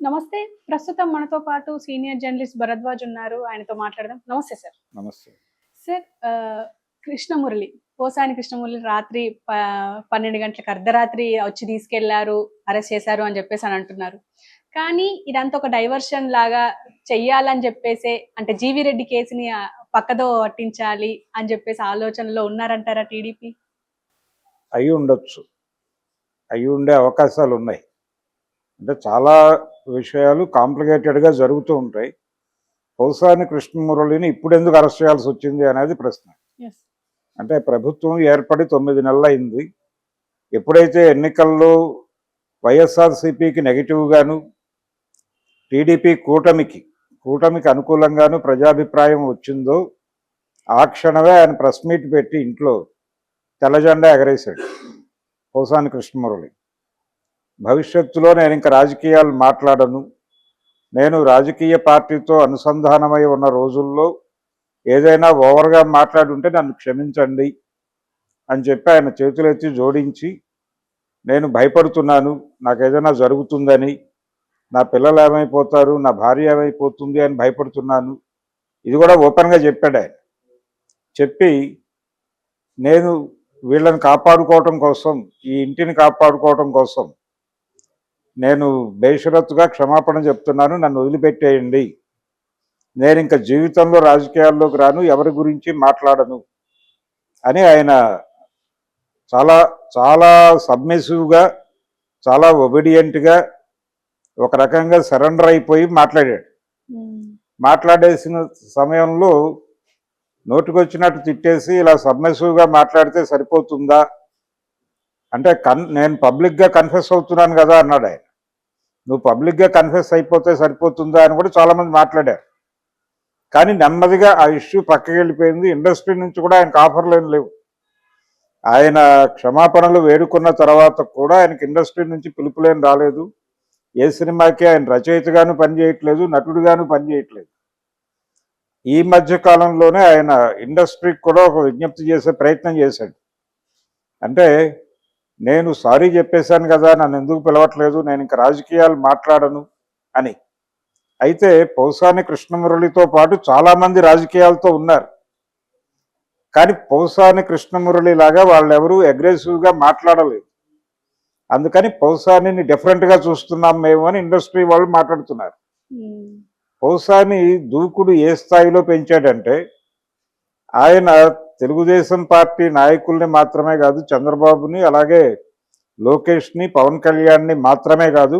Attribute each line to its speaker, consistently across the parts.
Speaker 1: నమస్తే. ప్రస్తుతం మనతో పాటు సీనియర్ జర్నలిస్ట్ భరద్వాజ్ ఉన్నారు. ఆయనతో మాట్లాడదాం. నమస్తే సార్.
Speaker 2: నమస్తే.
Speaker 1: సార్ కృష్ణమురళి, పోసాని కృష్ణమురళి రాత్రి 12 గంటలకు అర్ధరాత్రి వచ్చి తీసుకెళ్లారు, అరెస్ట్ చేశారు అని చెప్పేసి అంటున్నారు. కానీ ఇదంతా ఒక డైవర్షన్ లాగా చెయ్యాలని చెప్పేసే, అంటే జీవీ రెడ్డి కేసుని పక్కదో పట్టించాలి అని చెప్పేసి ఆలోచనలో ఉన్నారంటారా టీడీపీ?
Speaker 2: అయి ఉండొచ్చు. అయి ఉండే అవకాశాలు ఉన్నాయి. అంటే చాలా విషయాలు కాంప్లికేటెడ్గా జరుగుతూ ఉంటాయి. పోసాని కృష్ణమురళిని ఇప్పుడు ఎందుకు అరెస్ట్ చేయాల్సి వచ్చింది అనేది ప్రశ్న. అంటే ప్రభుత్వం ఏర్పడి 9 నెలలు అయింది. ఎప్పుడైతే ఎన్నికల్లో వైఎస్ఆర్సీపీకి నెగిటివ్గాను, టీడీపీ కూటమికి అనుకూలంగాను ప్రజాభిప్రాయం వచ్చిందో ఆ క్షణమే ఆయన ప్రెస్ మీట్ పెట్టి ఇంట్లో తెల్లజెండా ఎగరేశాడు పోసాని కృష్ణమురళి. భవిష్యత్తులో నేను ఇంకా రాజకీయాలు మాట్లాడను, నేను రాజకీయ పార్టీతో అనుసంధానమై ఉన్న రోజుల్లో ఏదైనా ఓవర్గా మాట్లాడుంటే నన్ను క్షమించండి అని చెప్పి ఆయన చేతులెత్తి జోడించి, నేను భయపడుతున్నాను, నాకు ఏదైనా జరుగుతుందని, నా పిల్లలు ఏమైపోతారు, నా భార్య ఏమైపోతుంది అని భయపడుతున్నాను, ఇది కూడా ఓపెన్గా చెప్పాడు ఆయన. చెప్పి నేను వీళ్ళని కాపాడుకోవటం కోసం, ఈ ఇంటిని కాపాడుకోవటం కోసం నేను బేషరతుగా క్షమాపణ చెప్తున్నాను, నన్ను వదిలిపెట్టేయండి, నేను ఇంకా జీవితంలో రాజకీయాల్లోకి రాను, ఎవరి గురించి మాట్లాడను అని ఆయన చాలా చాలా సబ్మిసివ్గా, చాలా ఒబీడియంట్గా, ఒక రకంగా సరెండర్ అయిపోయి మాట్లాడాడు. మాట్లాడేసిన సమయంలో నోటికొచ్చినట్టు తిట్టేసి ఇలా సబ్మిసివ్గా మాట్లాడితే సరిపోతుందా అంటే, నేను పబ్లిక్గా కన్ఫెస్ అవుతున్నాను కదా అన్నాడు ఆయన. నువ్వు పబ్లిక్గా కన్ఫెస్ అయిపోతే సరిపోతుందా అని కూడా చాలామంది మాట్లాడారు. కానీ నెమ్మదిగా ఆ ఇష్యూ పక్కకి వెళ్ళిపోయింది. ఇండస్ట్రీ నుంచి కూడా ఆయనకు ఆఫర్లు ఏం లేవు. ఆయన క్షమాపణలు వేడుకున్న తర్వాత కూడా ఆయనకి ఇండస్ట్రీ నుంచి పిలుపులేం రాలేదు. ఏ సినిమాకి ఆయన రచయితగాను పనిచేయట్లేదు, నటుడుగాను పనిచేయట్లేదు. ఈ మధ్య కాలంలోనే ఆయన ఇండస్ట్రీకి కూడా ఒక విజ్ఞప్తి చేసే ప్రయత్నం చేశాడు. అంటే, నేను సారీ చెప్పేశాను కదా, నన్ను ఎందుకు పిలవట్లేదు, నేను ఇంకా రాజకీయాలు మాట్లాడను అని. అయితే పోసాని కృష్ణమురళితో పాటు చాలామంది రాజకీయాలతో ఉన్నారు. కానీ పోసాని కృష్ణమురళి లాగా వాళ్ళెవరూ అగ్రెసివ్గా మాట్లాడలేదు. అందుకని పోసానిని డిఫరెంట్గా చూస్తున్నాం మేము అని ఇండస్ట్రీ వాళ్ళు మాట్లాడుతున్నారు. పోసాని దూకుడు ఏ స్థాయిలో పెంచాడంటే, ఆయన తెలుగుదేశం పార్టీ నాయకుల్ని మాత్రమే కాదు, చంద్రబాబుని, అలాగే లోకేష్ని, పవన్ కళ్యాణ్ని మాత్రమే కాదు,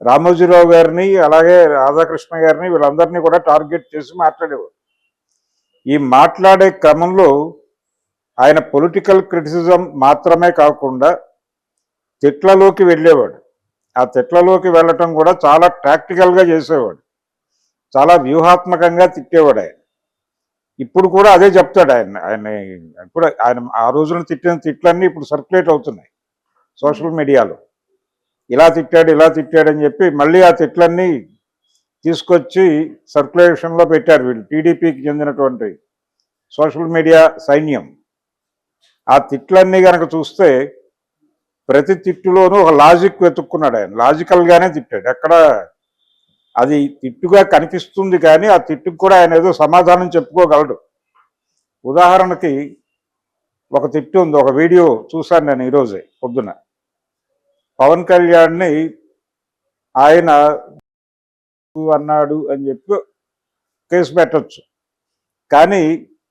Speaker 2: రామోజీరావు గారిని, అలాగే రాధాకృష్ణ గారిని, వీళ్ళందరినీ కూడా టార్గెట్ చేసి మాట్లాడేవాడు. ఈ మాట్లాడే క్రమంలో ఆయన పొలిటికల్ క్రిటిసిజం మాత్రమే కాకుండా తిట్లలోకి వెళ్ళేవాడు. ఆ తిట్లలోకి వెళ్ళటం కూడా చాలా ప్రాక్టికల్గా చేసేవాడు, చాలా వ్యూహాత్మకంగా తిట్టేవాడు ఆయన. ఇప్పుడు కూడా అదే చెప్తాడు ఆయన ఇప్పుడు ఆయన ఆ రోజున తిట్టిన తిట్లన్నీ ఇప్పుడు సర్క్యులేట్ అవుతున్నాయి సోషల్ మీడియాలో. ఇలా తిట్టాడు అని చెప్పి మళ్ళీ ఆ తిట్లన్నీ తీసుకొచ్చి సర్క్యులేషన్లో పెట్టారు వీళ్ళు, టీడీపీకి చెందినటువంటి సోషల్ మీడియా సైన్యం. ఆ తిట్లన్నీ కనుక చూస్తే ప్రతి తిట్టులోనూ ఒక లాజిక్ వెతుక్కున్నాడు ఆయన. లాజికల్గానే తిట్టాడు. ఎక్కడ అది తిట్టుగా కనిపిస్తుంది, కానీ ఆ తిట్టుకు కూడా ఆయన ఏదో సమాధానం చెప్పుకోగలడు. ఉదాహరణకి ఒక తిట్టు ఉంది, ఒక వీడియో చూశాను నేను ఈరోజే పొద్దున. పవన్ కళ్యాణ్ని ఆయన అన్నాడు అని చెప్పి కేసు పెట్టచ్చు, కానీ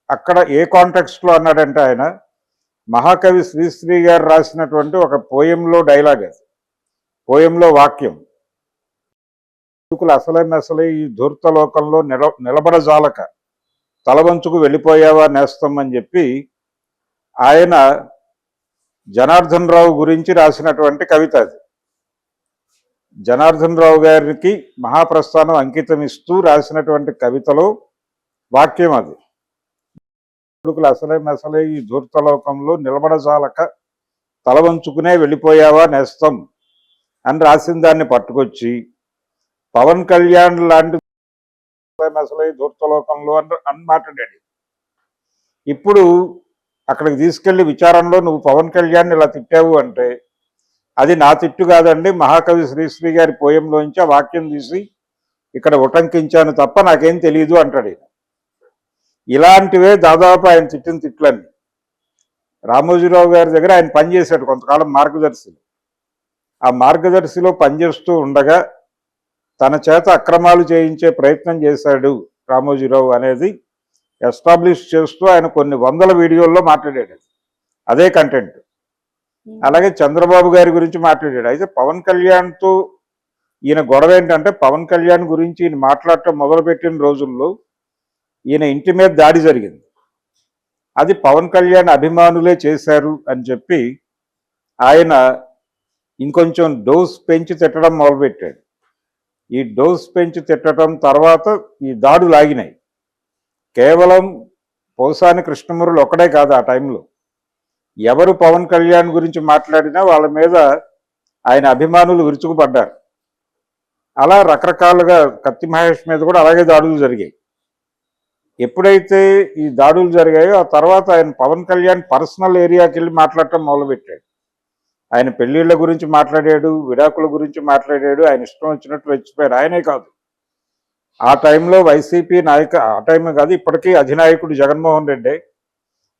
Speaker 2: అక్కడ ఏ కాంటెక్స్ట్లో అన్నాడంటే, ఆయన మహాకవి శ్రీశ్రీ గారు రాసినటువంటి ఒక పోయంలో డైలాగ్, అది పోయంలో వాక్యం, అసలే ఈ ధూర్తలోకంలో నిలబడజాలక తలవంచుకు వెళ్ళిపోయావా నేస్తం అని చెప్పి ఆయన జనార్దన్ రావు గురించి రాసినటువంటి కవిత. అది జనార్దన్ రావు గారికి మహాప్రస్థానం అంకితం ఇస్తూ రాసినటువంటి కవితలో వాక్యం అది. అసలే ఈ ధూర్తలోకంలో నిలబడజాలక తలవంచుకునే వెళ్ళిపోయావా నేస్తం అని రాసిన దాన్ని పట్టుకొచ్చి పవన్ కళ్యాణ్ లాంటి అసలే ధూర్తలోకంలో అని మాట్లాడాడు. ఇప్పుడు అక్కడికి తీసుకెళ్లి విచారణలో నువ్వు పవన్ కళ్యాణ్ ఇలా తిట్టావు అంటే అది నా తిట్టు కాదండి, మహాకవి శ్రీశ్రీ గారి పోయంలోంచి ఆ వాక్యం తీసి ఇక్కడ ఉటంకించాను తప్ప నాకేం తెలియదు అంటాడు ఈయన. ఇలాంటివే దాదాపు ఆయన తిట్టిన తిట్లన్నీ. రామోజీరావు గారి దగ్గర ఆయన పనిచేశాడు కొంతకాలం మార్గదర్శిలో. ఆ మార్గదర్శిలో పనిచేస్తూ ఉండగా తన చేత అక్రమాలు చేయించే ప్రయత్నం చేశాడు రామోజీరావు అనేది ఎస్టాబ్లిష్ చేస్తూ ఆయన కొన్ని వందల వీడియోల్లో మాట్లాడాడు. అదే కంటెంట్. అలాగే చంద్రబాబు గారి గురించి మాట్లాడాడు. అయితే పవన్ కళ్యాణ్తో ఈయన గొడవ ఏంటంటే, పవన్ కళ్యాణ్ గురించి ఈయన మాట్లాడటం మొదలుపెట్టిన రోజుల్లో ఈయన ఇంటి మీద దాడి జరిగింది. అది పవన్ కళ్యాణ్ అభిమానులే చేశారు అని చెప్పి ఆయన ఇంకొంచెం డోస్ పెంచి తిట్టడం మొదలుపెట్టాడు. ఈ డోస్ పెంచి తిట్టడం తర్వాత ఈ దాడులు ఆగినాయి. కేవలం పోసాని కృష్ణమురళి ఒక్కడే కాదు, ఆ టైంలో ఎవరు పవన్ కళ్యాణ్ గురించి మాట్లాడినా వాళ్ళ మీద ఆయన అభిమానులు విరుచుకుపడ్డారు. అలా రకరకాలుగా కత్తి మహేష్ మీద కూడా అలాగే దాడులు జరిగాయి. ఎప్పుడైతే ఈ దాడులు జరిగాయో ఆ తర్వాత ఆయన పవన్ కళ్యాణ్ పర్సనల్ ఏరియాకి వెళ్ళి మాట్లాడటం మొదలుపెట్టాడు. ఆయన పెళ్లిళ్ళ గురించి మాట్లాడాడు, విడాకుల గురించి మాట్లాడాడు, ఆయన ఇష్టం వచ్చినట్టు రెచ్చిపోయాడు. ఆయనే కాదు, ఆ టైంలో వైసీపీ ఆ టైమే కాదు ఇప్పటికీ అధినాయకుడు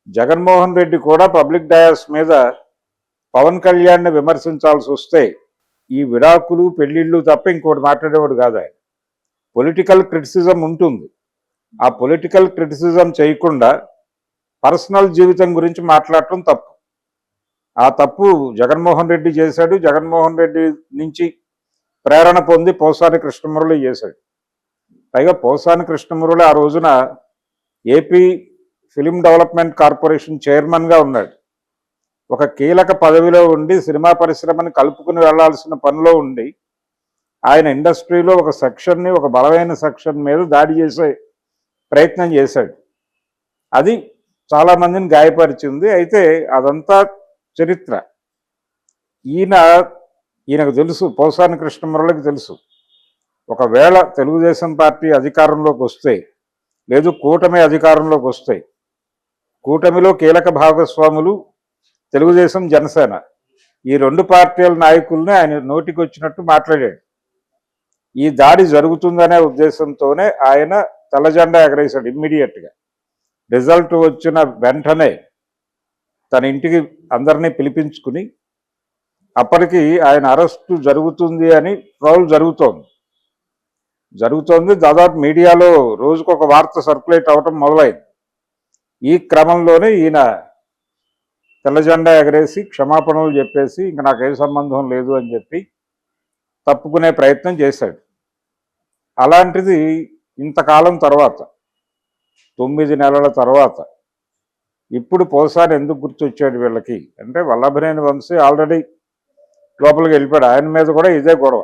Speaker 2: జగన్మోహన్ రెడ్డి కూడా పబ్లిక్ డయాస్ మీద పవన్ కళ్యాణ్ని విమర్శించాల్సి వస్తే ఈ విడాకులు పెళ్లిళ్ళు తప్ప ఇంకోటి మాట్లాడేవాడు కాదు. ఆయన పొలిటికల్ క్రిటిసిజం ఉంటుంది. ఆ పొలిటికల్ క్రిటిసిజం చేయకుండా పర్సనల్ జీవితం గురించి మాట్లాడటం తప్పు. ఆ తప్పు జగన్మోహన్ రెడ్డి చేశాడు. జగన్మోహన్ రెడ్డి నుంచి ప్రేరణ పొంది పోసాని కృష్ణమురళి చేశాడు. పైగా పోసాని కృష్ణమురళి ఆ రోజున ఏపీ ఫిలిం డెవలప్మెంట్ కార్పొరేషన్ చైర్మన్గా ఉన్నాడు. ఒక కీలక పదవిలో ఉండి సినిమా పరిశ్రమని కలుపుకుని వెళ్లాల్సిన పనిలో ఉండి ఆయన ఇండస్ట్రీలో ఒక సెక్షన్ని, ఒక బలమైన సెక్షన్ మీద దాడి చేసే ప్రయత్నం చేశాడు. అది చాలామందిని గాయపరిచింది. అయితే అదంతా చరిత్ర. ఈయనకు తెలుసు, పోసాని కృష్ణమురళికి తెలుసు, ఒకవేళ తెలుగుదేశం పార్టీ అధికారంలోకి వస్తే, లేదు కూటమి అధికారంలోకి వస్తే, కూటమిలో కీలక భాగస్వాములు తెలుగుదేశం, జనసేన, ఈ రెండు పార్టీల నాయకుల్ని ఆయన నోటికి వచ్చినట్టు మాట్లాడాడు. ఈ దాడి జరుగుతుందనే ఉద్దేశంతోనే ఆయన తెల్లజెండా ఎగరేశాడు ఇమ్మీడియట్గా. రిజల్ట్ వచ్చిన వెంటనే తన ఇంటికి అందరినీ పిలిపించుకుని, అప్పటికి ఆయన అరెస్టు జరుగుతుంది అని ట్రోల్ జరుగుతోంది. దాదాపు మీడియాలో రోజుకొక వార్త సర్క్యులేట్ అవటం మొదలైంది. ఈ క్రమంలోనే ఈయన తెల్లజెండా ఎగరేసి క్షమాపణలు చెప్పేసి ఇంక నాకే సంబంధం లేదు అని చెప్పి తప్పుకునే ప్రయత్నం చేశాడు. అలాంటిది ఇంతకాలం తర్వాత, 9 నెలల తర్వాత ఇప్పుడు పోసాని ఎందుకు గుర్తొచ్చాడు వీళ్ళకి అంటే, వల్లభనేని వంశీ ఆల్రెడీ లోపలికి వెళ్ళిపోయాడు. ఆయన మీద కూడా ఇదే గొడవ.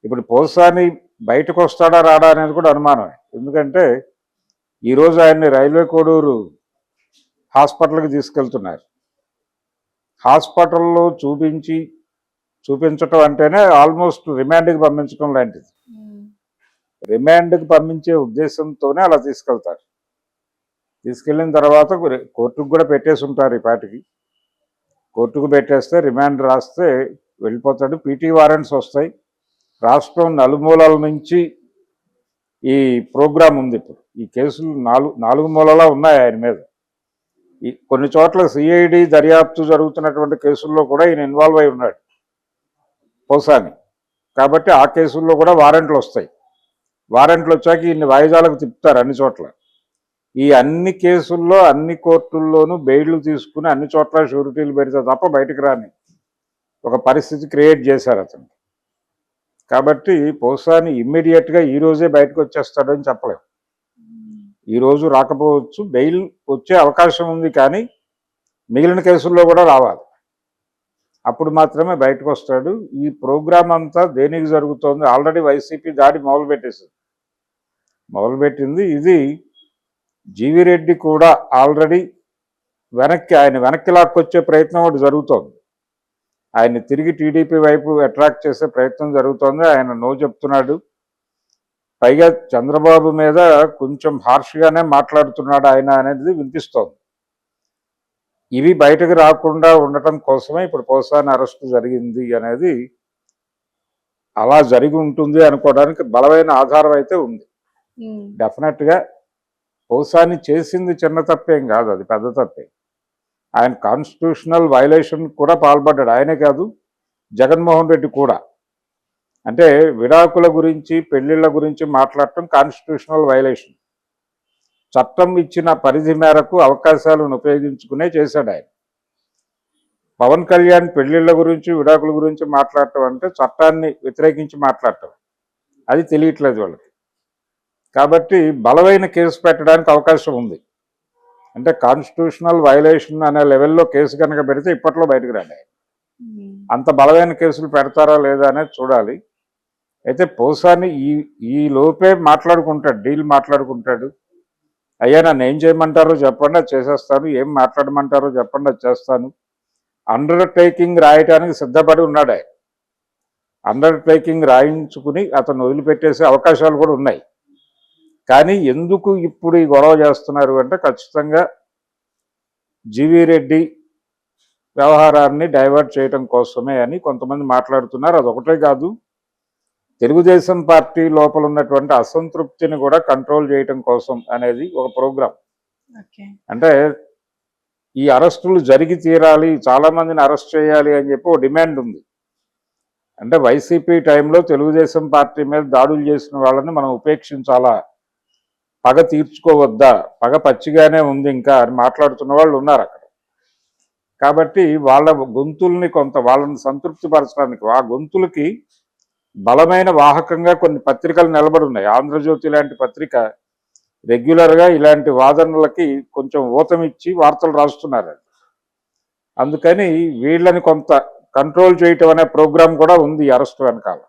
Speaker 2: ఇప్పుడు పోసాని బయటకు వస్తాడా రాడా అనేది కూడా అనుమానమే. ఎందుకంటే ఈరోజు ఆయన్ని రైల్వే కోడూరు హాస్పిటల్కి తీసుకెళ్తున్నారు. హాస్పిటల్లో చూపించటం అంటేనే ఆల్మోస్ట్ రిమాండ్కి పంపించడం లాంటిది. రిమాండ్కి పంపించే ఉద్దేశంతోనే అలా తీసుకెళ్తారు. తీసుకెళ్ళిన తర్వాత కోర్టుకు కూడా పెట్టేసి ఉంటారు. ఈ పాటికి కోర్టుకు పెట్టేస్తే రిమాండ్ రాస్తే వెళ్ళిపోతాడు. పీటీ వారెంట్స్ వస్తాయి. రాష్ట్రం నలుమూలల నుంచి ఈ ప్రోగ్రాం ఉంది. ఇప్పుడు ఈ కేసులు నాలుగు మూలలా ఉన్నాయి ఆయన మీద. కొన్ని చోట్ల సిఐడి దర్యాప్తు జరుగుతున్నటువంటి కేసుల్లో కూడా ఈయన ఇన్వాల్వ్ అయి ఉన్నాడు పోసాని. కాబట్టి ఆ కేసుల్లో కూడా వారెంట్లు వస్తాయి. వారెంట్లు వచ్చాక ఈయన్ని వాయిదాలకు తిప్పుతారు అన్ని చోట్ల. ఈ అన్ని కేసుల్లో అన్ని కోర్టుల్లోనూ బెయిళ్లు తీసుకుని అన్ని చోట్ల షూరిటీలు పెడితే తప్ప బయటకు రాని ఒక పరిస్థితి క్రియేట్ చేశారు అతను. కాబట్టి పోసాని ఇమ్మీడియట్గా ఈరోజే బయటకు వచ్చేస్తాడని చెప్పలేము. ఈరోజు రాకపోవచ్చు, బెయిల్ వచ్చే అవకాశం ఉంది, కానీ మిగిలిన కేసుల్లో కూడా రావాలి. అప్పుడు మాత్రమే బయటకు వస్తాడు. ఈ ప్రోగ్రాం అంతా దేనికి జరుగుతోంది? ఆల్రెడీ వైసీపీ దాడి మొదలుపెట్టింది. ఇది జీవిరెడ్డి కూడా ఆల్రెడీ ఆయన వెనక్కి లాక్కొచ్చే ప్రయత్నం ఒకటి జరుగుతోంది. ఆయన్ని తిరిగి టీడీపీ వైపు అట్రాక్ట్ చేసే ప్రయత్నం జరుగుతోంది. ఆయన నో చెప్తున్నాడు. పైగా చంద్రబాబు మీద కొంచెం హార్ష్గానే మాట్లాడుతున్నాడు ఆయన అనేది వినిపిస్తోంది. ఇవి బయటకు రాకుండా ఉండటం కోసమే ఇప్పుడు పోసాని అరెస్ట్ జరిగింది అనేది అలా జరిగి ఉంటుంది అనుకోవడానికి బలమైన ఆధారం అయితే ఉంది. డెఫినెట్గా పోసాని చేసింది చిన్న తప్పేం కాదు, అది పెద్ద తప్పే. ఆయన కాన్స్టిట్యూషనల్ వైలేషన్ కూడా పాల్పడ్డాడు. ఆయనే కాదు, జగన్మోహన్ రెడ్డి కూడా. అంటే విడాకుల గురించి పెళ్లిళ్ళ గురించి మాట్లాడటం కాన్స్టిట్యూషనల్ వైలేషన్. చట్టం ఇచ్చిన పరిధి మేరకు అవకాశాలను ఉపయోగించుకునే చేశాడు ఆయన. పవన్ కళ్యాణ్ పెళ్లిళ్ళ గురించి విడాకుల గురించి మాట్లాడటం అంటే చట్టాన్ని వ్యతిరేకించి మాట్లాడటం, అది తెలియట్లేదు వాళ్ళకి. కాబట్టి బలమైన కేసు పెట్టడానికి అవకాశం ఉంది. అంటే కాన్స్టిట్యూషనల్ వైలేషన్ అనే లెవెల్లో కేసు కనుక పెడితే ఇప్పట్లో బయటకు రాడు. అంత బలమైన కేసులు పెడతారా లేదా అనేది చూడాలి. అయితే పోసాని ఈ లోపే మాట్లాడుకుంటాడు, డీల్ మాట్లాడుకుంటాడు. అయ్యా నన్ను ఏం చేయమంటారో చెప్పండి, అది చేసేస్తాను. ఏం మాట్లాడమంటారో చెప్పండి, అది చేస్తాను. అండర్టేకింగ్ రాయటానికి సిద్ధపడి ఉన్నాడు ఆయన. అండర్టేకింగ్ రాయించుకుని అతను వదిలిపెట్టేసే అవకాశాలు కూడా ఉన్నాయి. కానీ ఎందుకు ఇప్పుడు ఈ గొడవ చేస్తున్నారు అంటే ఖచ్చితంగా జీవీ రెడ్డి వ్యవహారాన్ని డైవర్ట్ చేయడం కోసమే అని కొంతమంది మాట్లాడుతున్నారు. అదొకటే కాదు, తెలుగుదేశం పార్టీ లోపల ఉన్నటువంటి అసంతృప్తిని కూడా కంట్రోల్ చేయటం కోసం అనేది ఒక ప్రోగ్రాం. అంటే ఈ అరెస్టులు జరిగి తీరాలి, చాలా మందిని అరెస్ట్ చేయాలి అని చెప్పి ఒక డిమాండ్ ఉంది. అంటే వైసీపీ టైంలో తెలుగుదేశం పార్టీ మీద దాడులు చేసిన వాళ్ళని మనం ఉపేక్షించాలా, పగ తీర్చుకోవద్దా, పగ పచ్చిగానే ఉంది ఇంకా అని మాట్లాడుతున్న వాళ్ళు ఉన్నారు అక్కడ. కాబట్టి వాళ్ళ గొంతుల్ని వాళ్ళని సంతృప్తి పరచడానికి, ఆ గొంతులకి బలమైన వాహకంగా కొన్ని పత్రికలు నిలబడి ఉన్నాయి. ఆంధ్రజ్యోతి లాంటి పత్రిక రెగ్యులర్గా ఇలాంటి వాదనలకి కొంచెం ఊతమిచ్చి వార్తలు రాస్తున్నారు. అందుకని వీళ్ళని కొంత కంట్రోల్ చేయటం అనే ప్రోగ్రాం కూడా ఉంది అరెస్ట్ వెనకాల.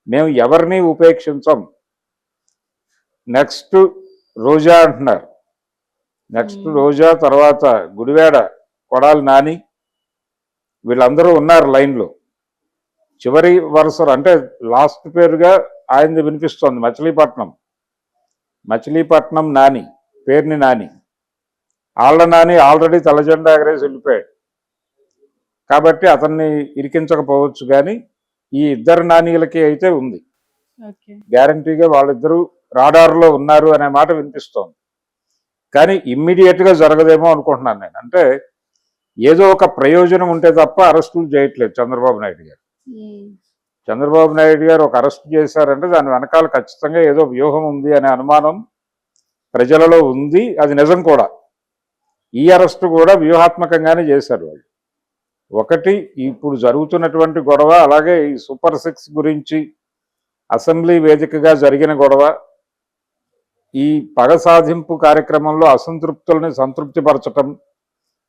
Speaker 2: మేము ఎవరిని ఉపేక్షించం. నెక్స్ట్ రోజా అంటున్నారు, నెక్స్ట్ రోజా, తర్వాత గుడివాడ కొడాలి నాని, వీళ్ళందరూ ఉన్నారు లైన్లో. చివరి వరుసలు అంటే లాస్ట్ పేరుగా ఆయనది వినిపిస్తోంది మచిలీపట్నం నాని, పేరుని నాని. ఆళ్ల నాని ఆల్రెడీ తలజెండా ఎగరేసి వెళ్ళిపోయాడు కాబట్టి అతన్ని ఇరికించకపోవచ్చు. కానీ ఈ ఇద్దరు నానీలకి అయితే ఉంది, గ్యారంటీగా వాళ్ళిద్దరూ రాడార్లో ఉన్నారు అనే మాట వినిపిస్తోంది. కానీ ఇమ్మీడియట్గా జరగదేమో అనుకుంటున్నాను నేను. అంటే ఏదో ఒక ప్రయోజనం ఉంటే తప్ప అరెస్టులు చేయట్లేదు చంద్రబాబు నాయుడు గారు. చంద్రబాబు నాయుడు గారు ఒక అరెస్ట్ చేశారంటే దాని వెనకాల ఖచ్చితంగా ఏదో వ్యూహం ఉంది అనే అనుమానం ప్రజలలో ఉంది. అది నిజం కూడా. ఈ అరెస్టు కూడా వ్యూహాత్మకంగానే చేశారు వాళ్ళు. ఒకటి ఇప్పుడు జరుగుతున్నటువంటి గొడవ, అలాగే ఈ సూపర్ 6 గురించి అసెంబ్లీ వేదికగా జరిగిన గొడవ, ఈ పగ సాధింపు కార్యక్రమంలో అసంతృప్తులని సంతృప్తిపరచటం,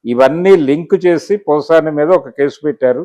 Speaker 2: ఇవన్నీ లింక్ చేసి పోసాని మీద ఒక కేసు పెట్టారు.